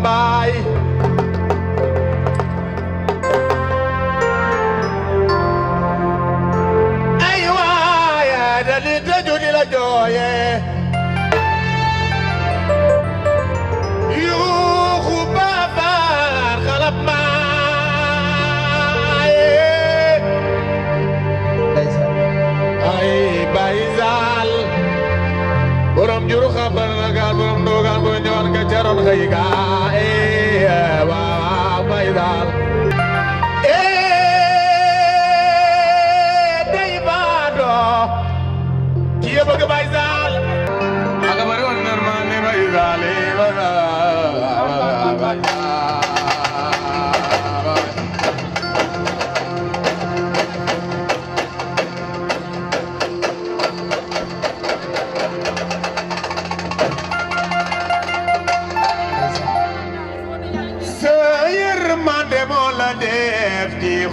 baay ay waaye dali tëju di la jooye yuuxu baabaar xalab maaye ay Baay Zaal borom juru xabar na gaal borom doogaan bu ñëwaat nga jaroon xëy ga waaw Baay Zaal day baado ki ya bëgg Baay Zaal aga bari woon normal ne Baay Zaal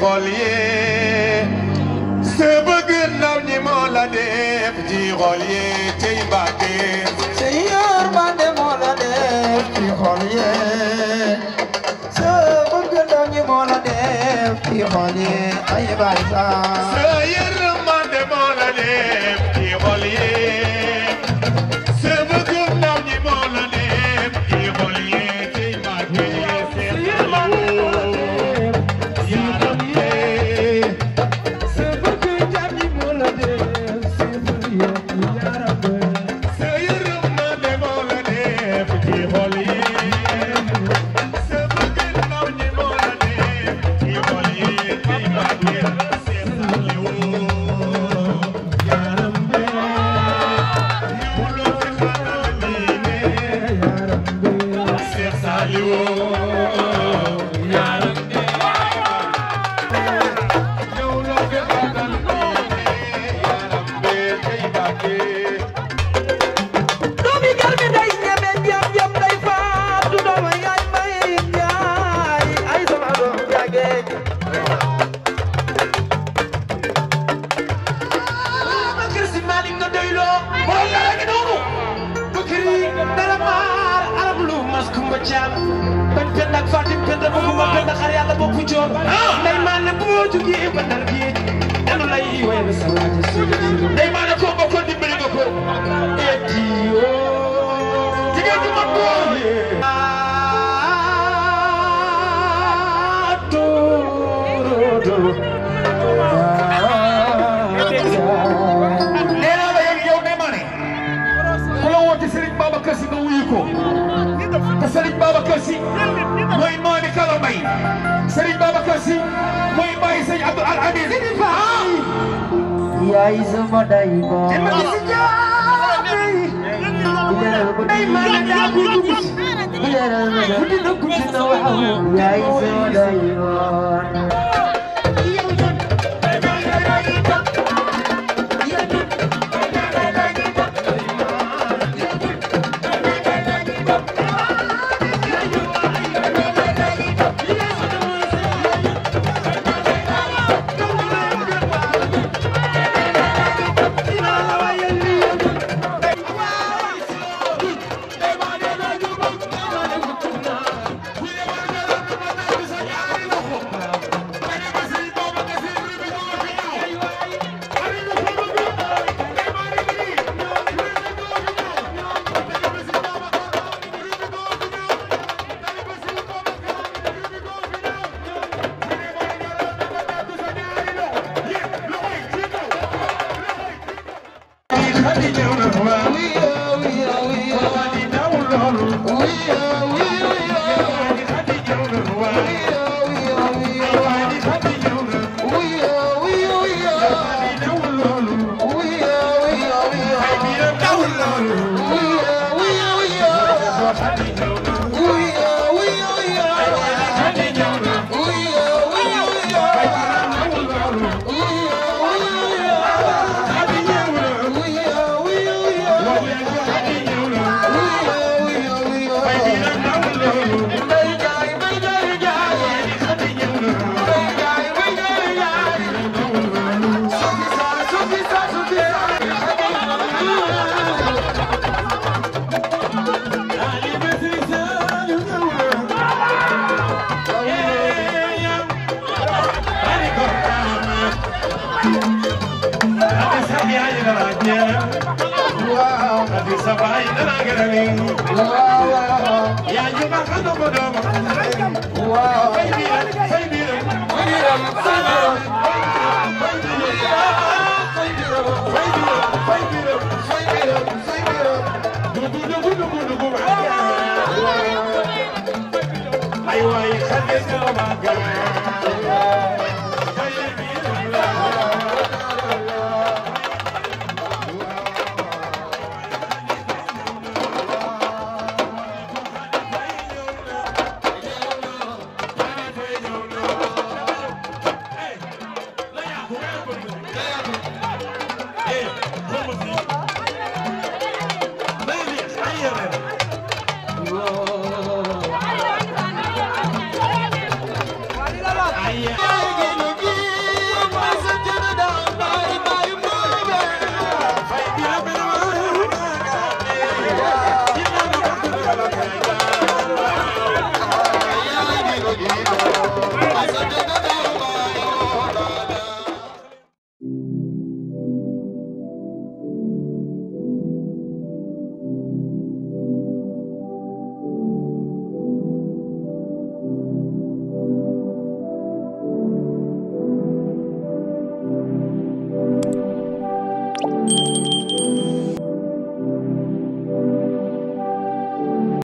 xol yi sa bëgg ndaw ñi moo la def ci xol yi cey Mbàkke sa yërmande moo la def ci xol yi sa bëgg ndaw ñi moo la def ci xol yi ay Baay Zaal sa yërmande moo la def ci xol yi sa bëgg ndaw ñi moo la def ci xol yi cey Mbàkke Serigne Babacar Sy mooy Malick Kala Mbaye Serigne Babacar Sy mooy Baye Sëñ Abdou Al Aziz yaay sama day ba yaay sama day ba Adi sabi ay na rajya. Wow. Adi sabay na nagarali. Wow. Ya juba kano mo do. Wow. Baby,